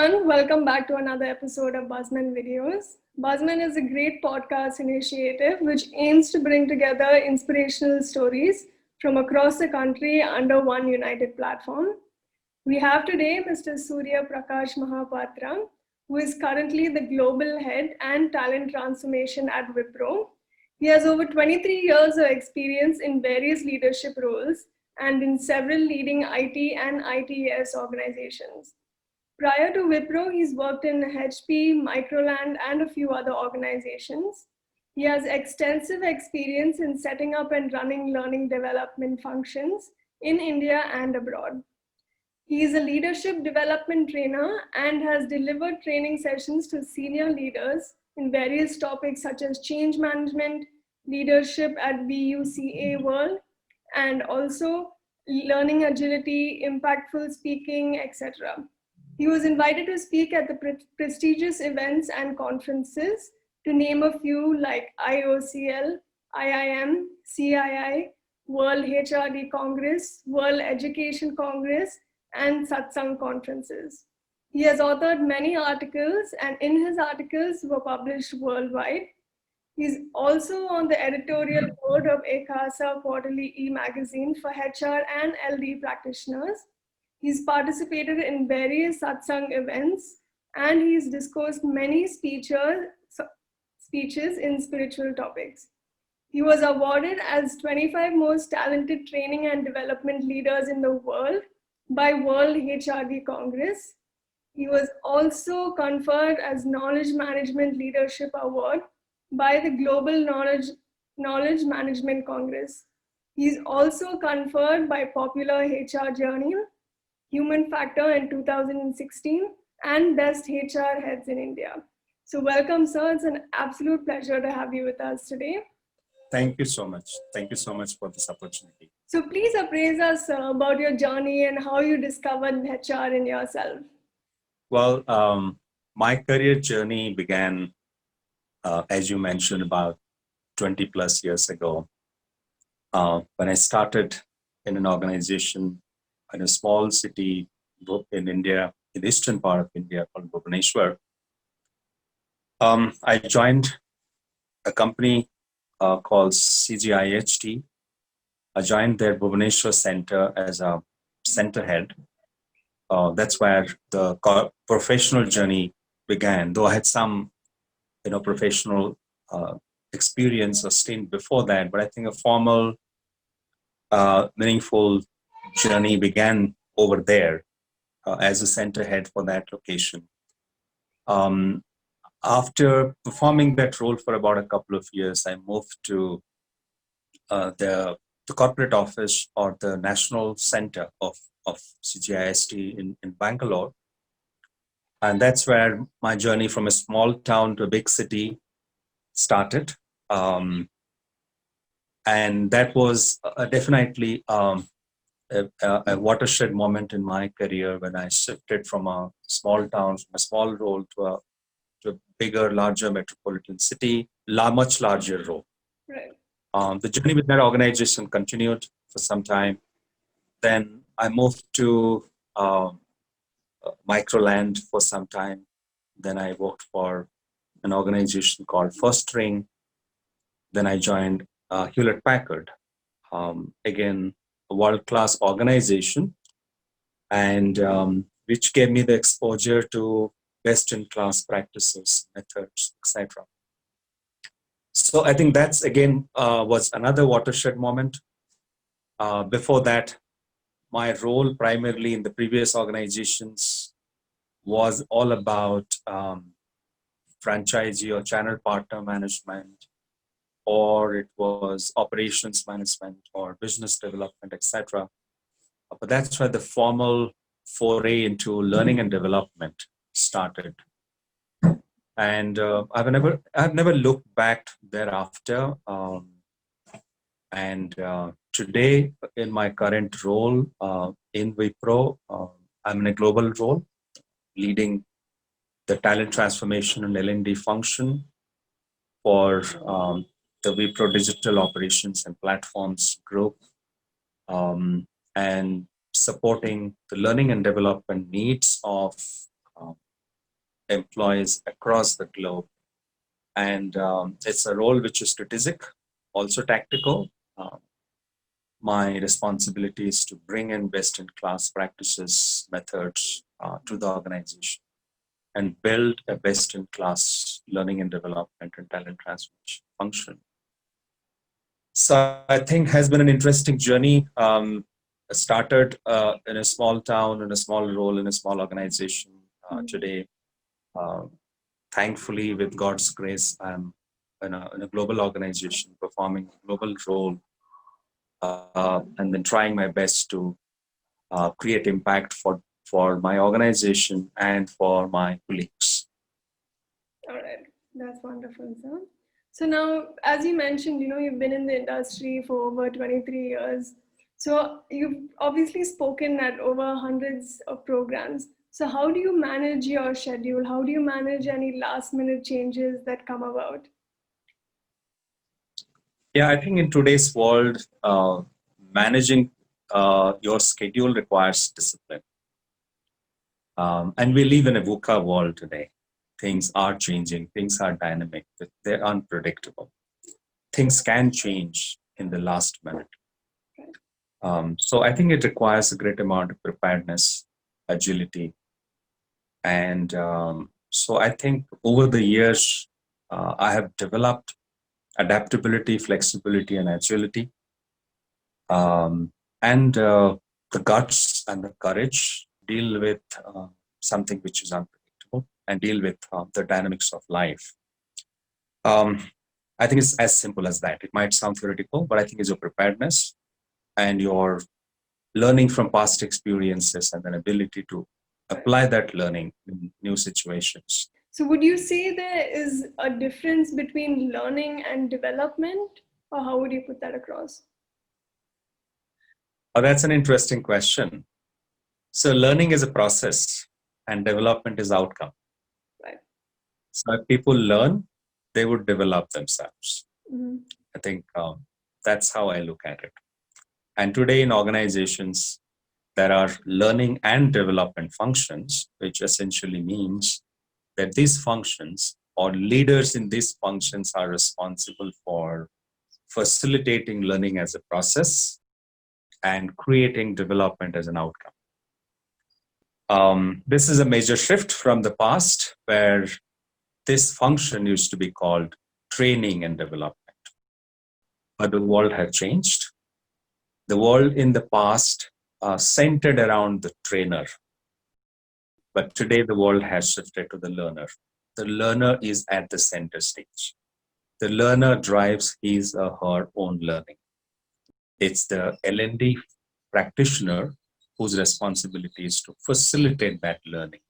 everyone, welcome back to another episode of Buzmen Videos. Buzmen is a great podcast initiative which aims to bring together inspirational stories from across the country under one united platform. We have today Mr. Surya Prakash Mahapatra, who is currently the global head and talent transformation at Wipro. He has over 23 years of experience in various leadership roles and in several leading IT and ITES organizations. Prior to Wipro, he's worked in HP, Microland, and a few other organizations. He has extensive experience in setting up and running learning development functions in India and abroad. He is a leadership development trainer and has delivered training sessions to senior leaders in various topics such as change management, leadership at VUCA World, and also learning agility, impactful speaking, etc. He was invited to speak at the prestigious events and conferences, to name a few like IOCL, IIM, CII, World HRD Congress, World Education Congress, and Satsang conferences. He has authored many articles, and in his articles were published worldwide. He's also on the editorial board of ECASA Quarterly e-magazine for HR and LD practitioners. He's participated in various satsang events, and he's discussed many speeches in spiritual topics. He was awarded as 25 most talented training and development leaders in the world by World HRD Congress. He was also conferred as Knowledge Management Leadership Award by the Global Knowledge Management Congress. He's also conferred by Popular HR Journal, Human Factor in 2016, and Best HR Heads in India. So welcome, sir. It's an absolute pleasure to have you with us today. Thank you so much. Thank you so much for this opportunity. So please appraise us about your journey and how you discovered HR in yourself. Well, my career journey began, as you mentioned, about 20 plus years ago, when I started in an organization in a small city in India, in the eastern part of India called Bhubaneswar. I joined a company called CGIHT. I joined their Bhubaneswar center as a center head. That's where the professional journey began. Though I had some, professional experience or stint before that, but I think a formal, meaningful journey began over there as a center head for that location. After performing that role for about a couple of years, I moved to the corporate office or the national center of CGIST in Bangalore. And that's where my journey from a small town to a big city started. And that was definitely a watershed moment in my career when I shifted from a small town, from a small role to a bigger, larger metropolitan city, much larger role. Right. The journey with that organization continued for some time. Then I moved to Microland for some time. Then I worked for an organization called First Ring. Then I joined Hewlett Packard, again, a world-class organization, and which gave me the exposure to best-in-class practices, methods, etc. So I think that's, again, was another watershed moment. Before that, my role primarily in the previous organizations was all about franchisee or channel partner management, or it was operations management or business development, etc. But that's where the formal foray into learning and development started. And I've never looked back thereafter. Today, in my current role in Wipro, I'm in a global role, leading the talent transformation and L&D function for the Wipro Digital Operations and Platforms Group, and supporting the learning and development needs of employees across the globe. And it's a role which is strategic, also tactical. Uh, my responsibility is to bring in best in class practices, methods to the organization and build a best in class learning and development and talent transformation function. So I think has been an interesting journey. I started in a small town, in a small role, in a small organization. Today, uh, thankfully, with God's grace, I'm in a global organization performing a global role, and then trying my best to create impact for my organization and for my colleagues. All right, that's wonderful, sir. So now, as you mentioned, you've been in the industry for over 23 years. So you've obviously spoken at over hundreds of programs. So how do you manage your schedule? How do you manage any last minute changes that come about? Yeah, I think in today's world, managing your schedule requires discipline. And we live in a VUCA world today. Things are changing, things are dynamic, they're unpredictable. Things can change in the last minute. So I think it requires a great amount of preparedness, agility. And so I think over the years, I have developed adaptability, flexibility, and agility. And the guts and the courage deal with something which is unpredictable and deal with the dynamics of life. Um, I think it's as simple as that. It might sound theoretical, but I think it's your preparedness and your learning from past experiences and an ability to apply that learning in new situations. So would you say there is a difference between learning and development, or how would you put that across? Oh, that's an interesting question. So learning is a process and development is outcome. Right. So if people learn, they would develop themselves. Mm-hmm. I think that's how I look at it. And today in organizations, there are learning and development functions, which essentially means that these functions or leaders in these functions are responsible for facilitating learning as a process and creating development as an outcome. This is a major shift from the past where this function used to be called training and development. But the world has changed. The world in the past centered around the trainer, but today the world has shifted to the learner. The learner is at the center stage. The learner drives his or her own learning. It's the L&D practitioner whose responsibility is to facilitate that learning,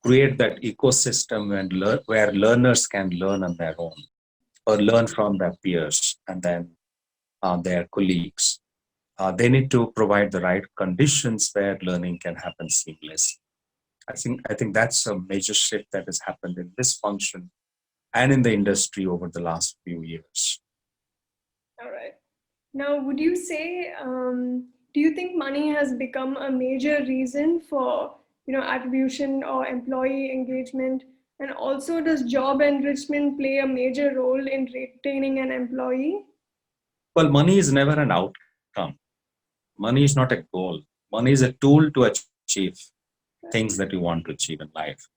create that ecosystem where learners can learn on their own or learn from their peers and then their colleagues. They need to provide the right conditions where learning can happen seamlessly. I think that's a major shift that has happened in this function and in the industry over the last few years. All right. Now, would you say, do you think money has become a major reason for, attribution or employee engagement? And also, does job enrichment play a major role in retaining an employee? Well, money is never an outcome. Money is not a goal. Money is a tool to achieve things that you want to achieve in life,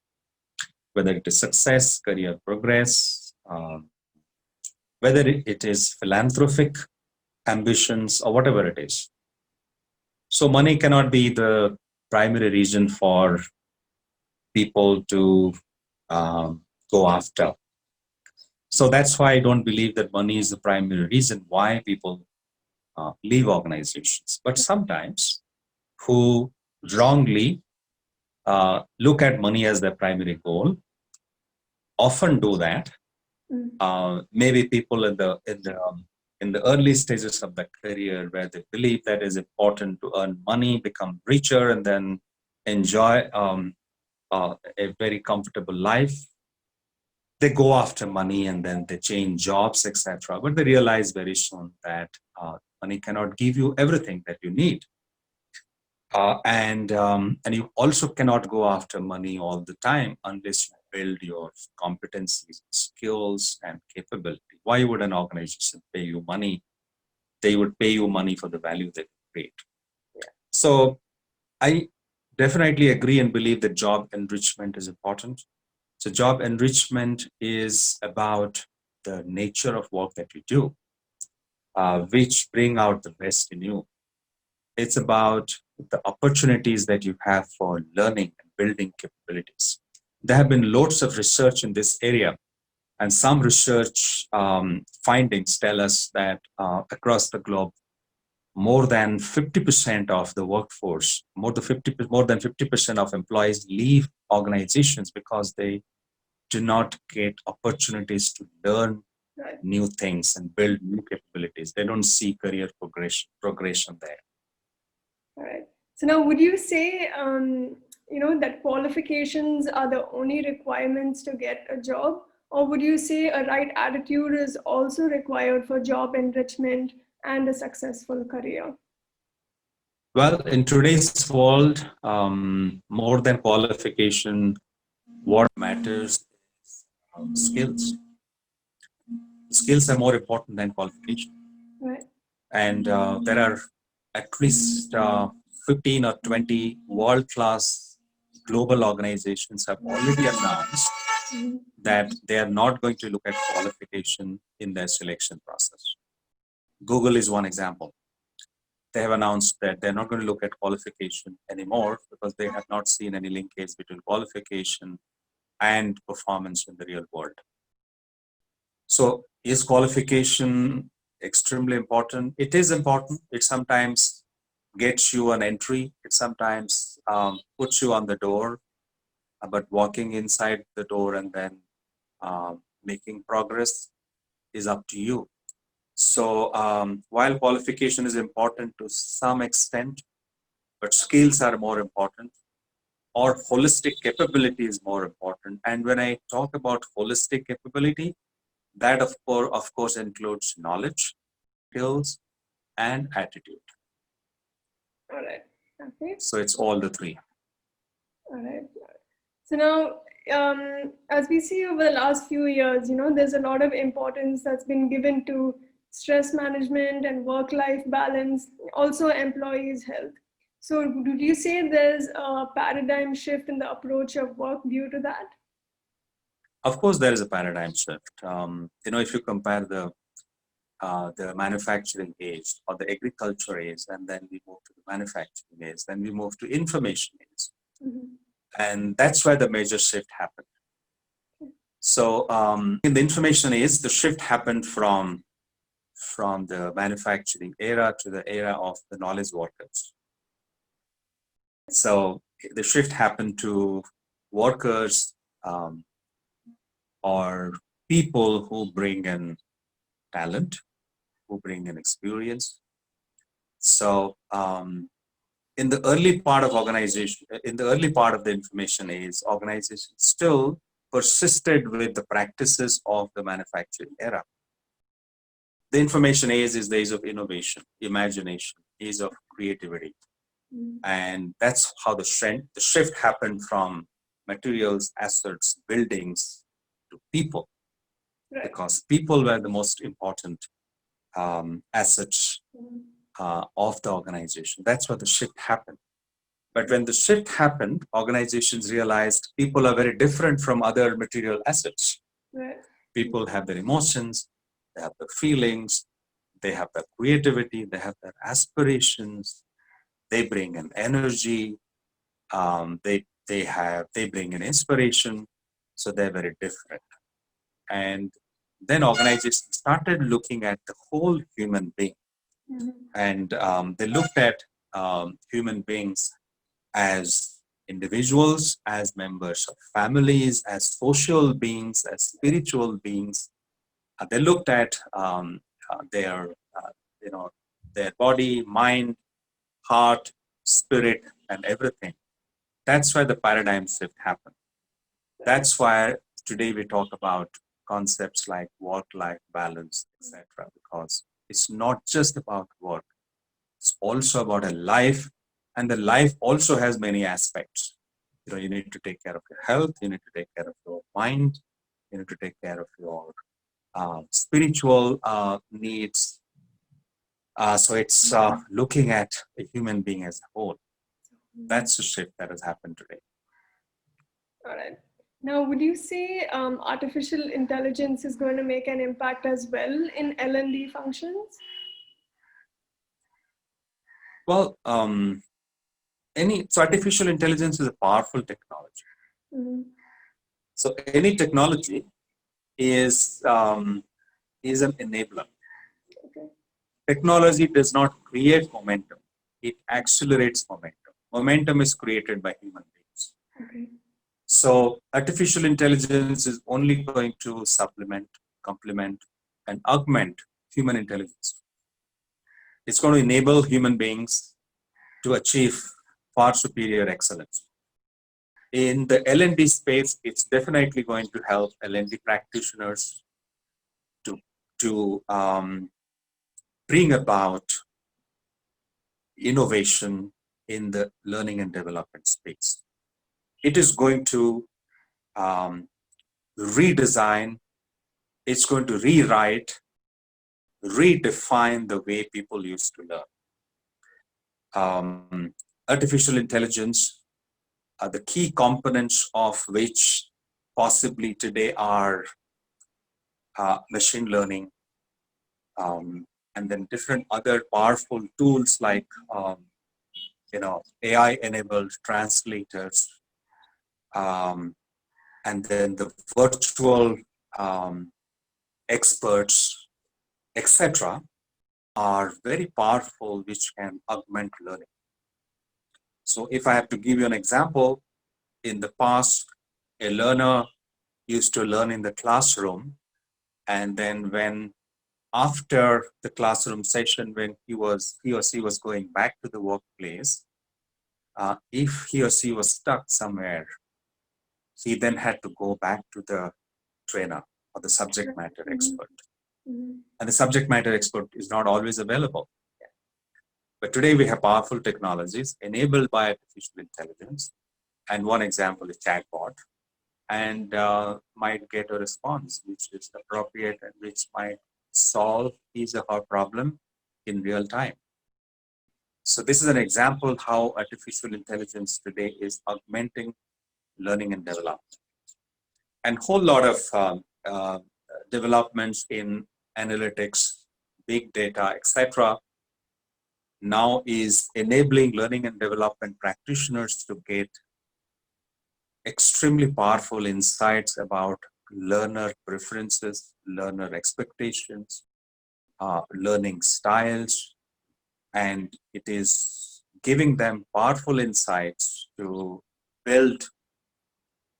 whether it is success, career progress, whether it is philanthropic ambitions or whatever it is. So money cannot be the primary reason for people to go after. So that's why I don't believe that money is the primary reason why people leave organizations. But sometimes who wrongly look at money as their primary goal often do that. Maybe people in the early stages of their career where they believe that is important to earn money, become richer, and then enjoy a very comfortable life. They go after money and then they change jobs, etc. But they realize very soon that money cannot give you everything that you need. And you also cannot go after money all the time unless you build your competencies, skills, and capability. Why would an organization pay you money? They would pay you money for the value they create. So I definitely agree and believe that job enrichment is important. So job enrichment is about the nature of work that you do, which bring out the best in you. It's about the opportunities that you have for learning and building capabilities. There have been loads of research in this area, and some research findings tell us that across the globe, more than 50% of the workforce, more than 50% of employees leave organizations because they do not get opportunities to learn new things and build new capabilities. They don't see career progression there. All right. So now, would you say, that qualifications are the only requirements to get a job? Or would you say a right attitude is also required for job enrichment and a successful career? Well, in today's world, more than qualification, what matters is skills. Skills are more important than qualification. Right. And there are at least 15 or 20 world-class global organizations have already announced that they are not going to look at qualification in their selection process. Google is one example. They have announced that they're not going to look at qualification anymore because they have not seen any linkage between qualification and performance in the real world. So is qualification extremely important? It is important. It sometimes gets you an entry. It sometimes puts you on the door, but walking inside the door and then making progress is up to you. So while qualification is important to some extent, but skills are more important, or holistic capability is more important. And when I talk about holistic capability, that of course includes knowledge, skills, and attitude. All right. Okay. So it's all the three. All right. So now, as we see over the last few years, there's a lot of importance that's been given to stress management and work-life balance, also employees' health. So would you say there's a paradigm shift in the approach of work due to that? Of course, there is a paradigm shift. If you compare the manufacturing age or the agriculture age, and then we move to the manufacturing age, then we move to information age. And that's where the major shift happened. So in the information age, the shift happened from the manufacturing era to the era of the knowledge workers. So the shift happened to workers or people who bring in talent, who bring in experience. So in the early part of the information age, organizations still persisted with the practices of the manufacturing era. The information age is the age of innovation, imagination, age of creativity. And that's how the shift happened from materials, assets, buildings to people. Right. Because people were the most important assets of the organization. That's where the shift happened. But when the shift happened, organizations realized people are very different from other material assets. Right. People have their emotions, they have their feelings, they have their creativity, they have their aspirations, they bring in energy, they bring in inspiration, so they're very different. And then organizations started looking at the whole human being. And they looked at human beings as individuals, as members of families, as social beings, as spiritual beings. They looked at their body, mind, heart, spirit, and everything. That's why the paradigm shift happened. That's why today we talk about concepts like work-life balance, etc. Because it's not just about work. It's also about a life, and the life also has many aspects. You need to take care of your health, you need to take care of your mind, you need to take care of your spiritual needs. So it's looking at a human being as a whole. That's the shift that has happened today. All right. Now, would you say artificial intelligence is going to make an impact as well in L&D functions? Well, so artificial intelligence is a powerful technology. Mm-hmm. So any technology is an enabler. Okay. Technology does not create momentum; it accelerates momentum. Momentum is created by human beings. Okay. So artificial intelligence is only going to supplement, complement, and augment human intelligence. It's going to enable human beings to achieve far superior excellence. In the L&D space, it's definitely going to help L&D practitioners to, to bring about innovation in the learning and development space. It is going to redesign, it's going to rewrite, redefine the way people used to learn. Artificial intelligence, the key components of which possibly today are machine learning, and then different other powerful tools like AI-enabled translators, and then the virtual experts, etc., are very powerful, which can augment learning. So if I have to give you an example, in the past, a learner used to learn in the classroom, and then when after the classroom session, when he or she was going back to the workplace, if he or she was stuck somewhere, he then had to go back to the trainer or the subject matter expert. Mm-hmm. And the subject matter expert is not always available. But today we have powerful technologies enabled by artificial intelligence. And one example is chatbot, and might get a response which is appropriate and which might solve his or her problem in real time. So this is an example how artificial intelligence today is augmenting learning and development. And whole lot of developments in analytics, big data, etc., now is enabling learning and development practitioners to get extremely powerful insights about learner preferences, learner expectations, learning styles, and it is giving them powerful insights to build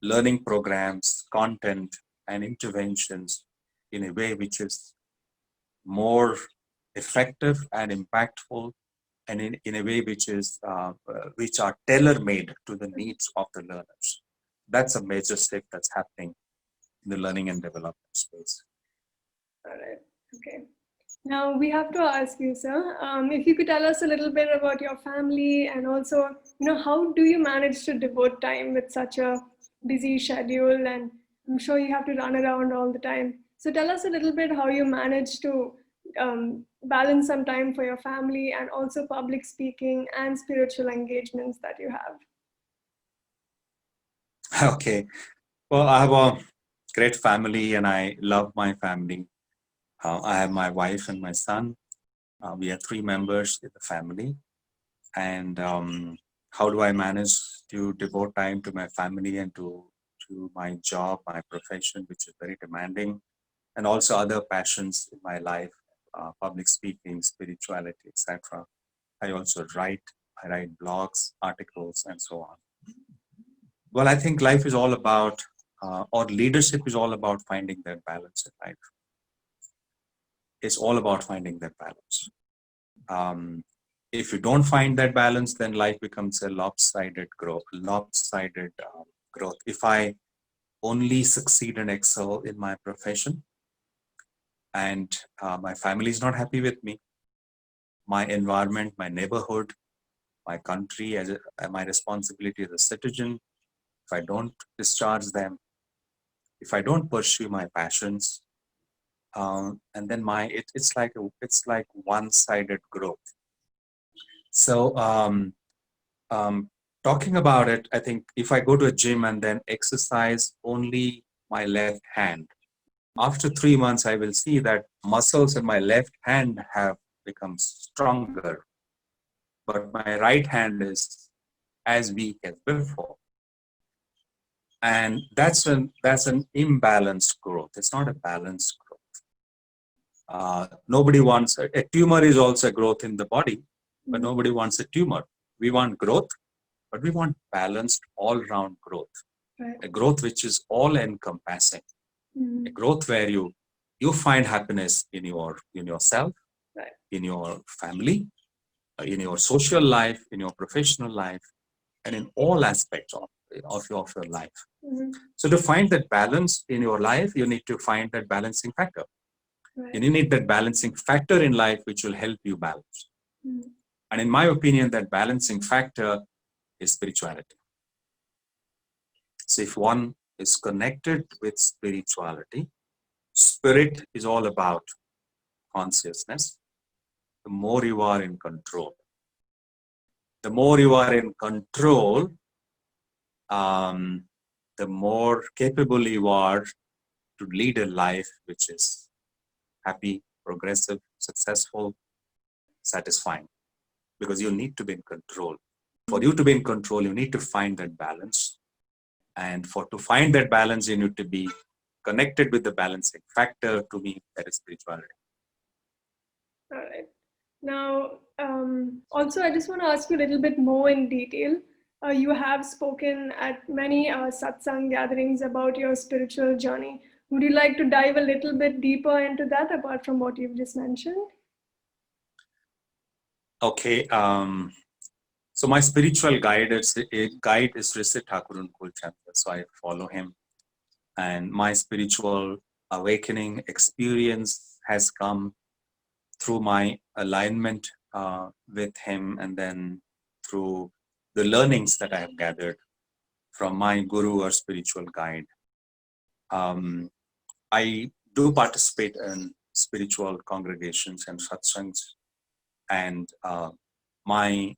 learning programs, content, and interventions in a way which is more effective and impactful, and in a way which is which are tailor-made to the needs of the learners. That's a major shift that's happening in the learning and development space. All right. Okay. Now we have to ask you, sir, if you could tell us a little bit about your family, and also, how do you manage to devote time with such a busy schedule? And I'm sure you have to run around all the time. So tell us a little bit how you manage to balance some time for your family and also public speaking and spiritual engagements that you have. Okay. Well, I have a great family and I love my family. I have my wife and my son. We are three members in the family. And how do I manage to devote time to my family and to my job, my profession, which is very demanding, and also other passions in my life, public speaking, spirituality, etc. I also write. I write blogs, articles, and so on. Well, I think life is all about, or leadership is all about finding that balance in life. It's all about finding that balance. If you don't find that balance, then life becomes a lopsided growth. Growth. If I only succeed and excel in my profession, and my family is not happy with me, my environment, my neighborhood, my country, my responsibility as a citizen, if I don't discharge them, if I don't pursue my passions, and then it's like one-sided growth. So talking about it, I think if I go to a gym and then exercise only my left hand, after 3 months, I will see that muscles in my left hand have become stronger, but my right hand is as weak as before. And that's an imbalanced growth. It's not a balanced growth. Nobody wants a tumor is also a growth in the body, but nobody wants a tumor. We want growth, but we want balanced, all-round growth. Right. A growth which is all-encompassing. A growth where you find happiness in yourself, Right. in your family, in your social life, in your professional life, and in all aspects of your life. So to find that balance in your life, you need to find that balancing factor. Right. And you need that balancing factor in life which will help you balance. And in my opinion, that balancing factor is spirituality. So if one is connected with spirituality, spirit is all about consciousness. The more you are in control, the more you are in control, the more capable you are to lead a life which is happy, progressive, successful, satisfying. Because you need to be in control. For you to be in control, you need to find that balance. And to find that balance, you need to be connected with the balancing factor. To me, that is spirituality. All right. Now, also, I just want to ask you a little bit more in detail. You have spoken at many satsang gatherings about your spiritual journey. Would you like to dive a little bit deeper into that, apart from what you've just mentioned? Okay. So my spiritual guide is Rishi Thakurun Kulchandra. So I follow him, and my spiritual awakening experience has come through my alignment with him, and then through the learnings that I have gathered from my guru or spiritual guide. I do participate in spiritual congregations and satsangs, and my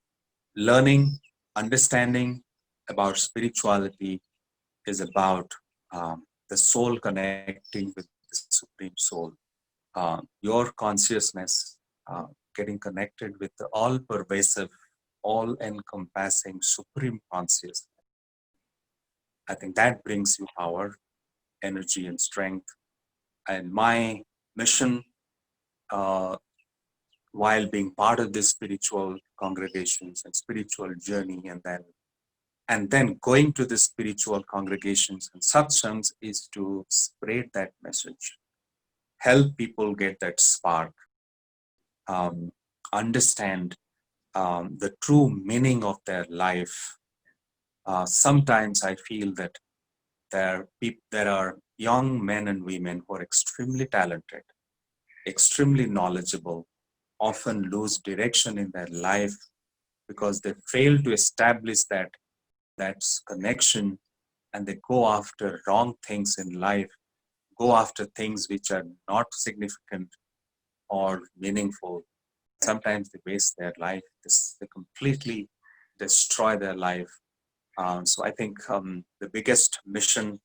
learning, understanding about spirituality is about the soul connecting with the Supreme Soul. Your consciousness getting connected with the all-pervasive, all-encompassing Supreme Consciousness. I think that brings you power, energy, and strength. And my mission, while being part of this spiritual congregations and spiritual journey, and then going to the spiritual congregations and satsangs, is to spread that message, help people get that spark, understand the true meaning of their life. Sometimes I feel that there are young men and women who are extremely talented, extremely knowledgeable, often lose direction in their life because they fail to establish that connection, and they go after wrong things in life, go after things which are not significant or meaningful. Sometimes they waste their life, they completely destroy their life. So I think the biggest mission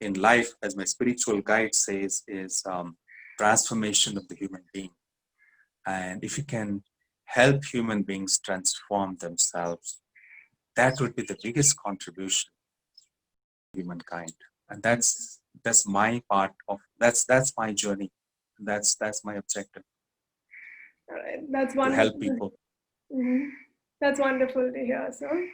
in life, as my spiritual guide says, is transformation of the human being. And if you can help human beings transform themselves, that would be the biggest contribution to humankind. And that's my part of that's my journey. That's my objective. All right. That's To help wonderful. people. That's wonderful to hear, sir.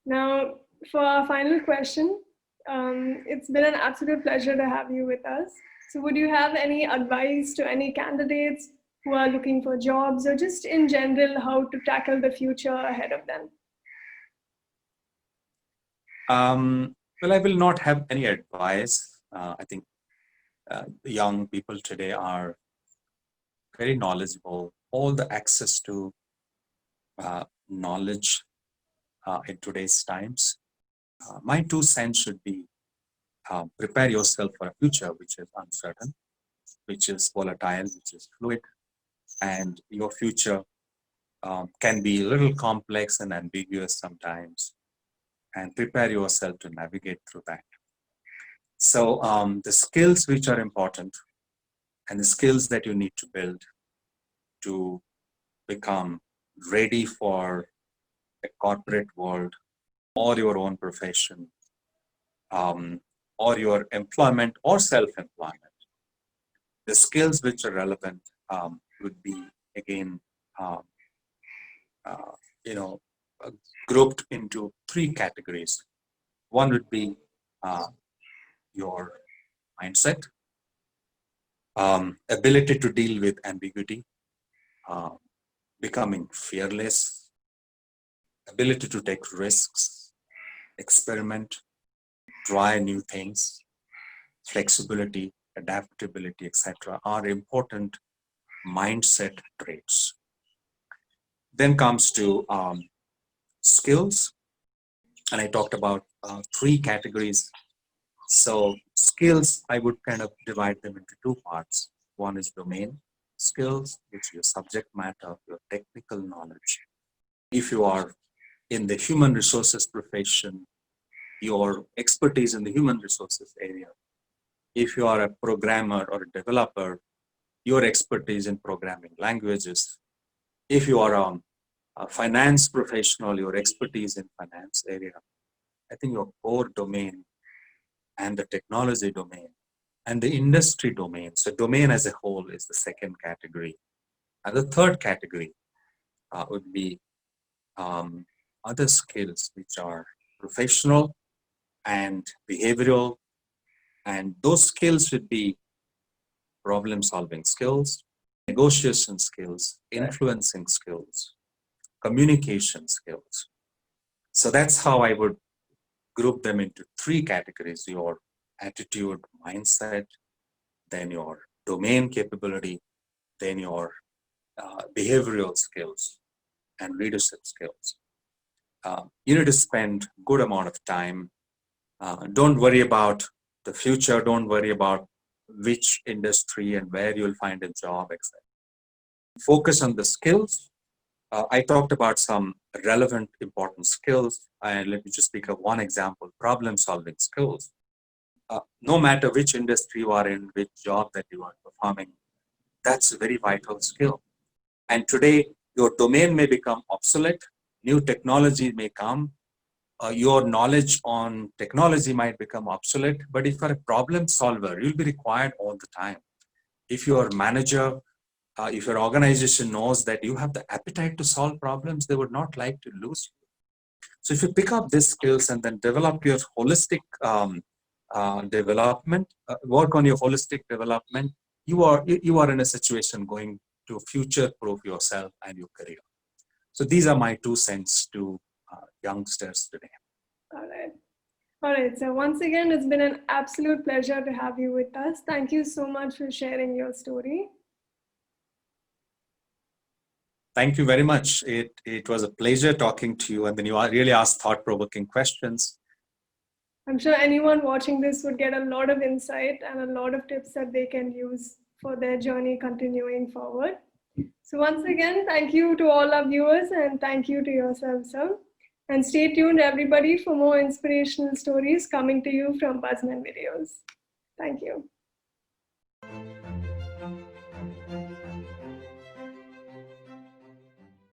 Now, for our final question, it's been an absolute pleasure to have you with us. So, would you have any advice to any candidates who are looking for jobs, or just in general, how to tackle the future ahead of them? Well, I will not have any advice. I think young people today are very knowledgeable. All the access to knowledge in today's times. My 2 cents should be prepare yourself for a future which is uncertain, which is volatile, which is fluid, and your future can be a little complex and ambiguous sometimes, and prepare yourself to navigate through that. So the skills which are important and the skills that you need to build to become ready for a corporate world or your own profession, or your employment or self-employment. The skills which are relevant would be again, um, uh, you know, grouped into 3 categories. One would be your mindset, ability to deal with ambiguity, uh, becoming fearless, ability to take risks, experiment, try new things, flexibility, adaptability, etc., are important mindset traits. Then comes to skills, and I talked about 3 categories. So skills, I would kind of divide them into 2 parts. One is domain skills, which is your subject matter, your technical knowledge. If you are in the human resources profession, your expertise in the human resources area. If you are a programmer or a developer, your expertise in programming languages. If you are a finance professional, your expertise in finance area. I think your core domain and the technology domain and the industry domain. So domain as a whole is the second category. And the third category would be other skills which are professional and behavioral. And those skills should be problem solving skills, negotiation skills, influencing skills, communication skills. So that's how I would group them into 3 categories: your attitude, mindset, then your domain capability, then your behavioral skills and leadership skills. You need to spend good amount of time. Don't worry about the future. Don't worry about which industry and where you'll find a job, etc. Focus on the skills. I talked about some relevant, important skills. And let me just speak of one example: problem-solving skills. No matter which industry you are in, which job that you are performing, that's a very vital skill. And today, your domain may become obsolete. New technology may come. Your knowledge on technology might become obsolete. But if you're a problem solver, you'll be required all the time. If your manager, if your organization knows that you have the appetite to solve problems, they would not like to lose you. So if you pick up these skills and then develop your holistic development, work on your holistic development, you are in a situation going to future-proof yourself and your career. So these are my 2 cents to youngsters today. All right. All right. So once again, it's been an absolute pleasure to have you with us. Thank you so much for sharing your story. Thank you very much. It was a pleasure talking to you, and then you really asked thought-provoking questions. I'm sure anyone watching this would get a lot of insight and a lot of tips that they can use for their journey continuing forward. So once again, thank you to all our viewers and thank you to yourself, sir. And stay tuned, everybody, for more inspirational stories coming to you from Buzmen videos. Thank you.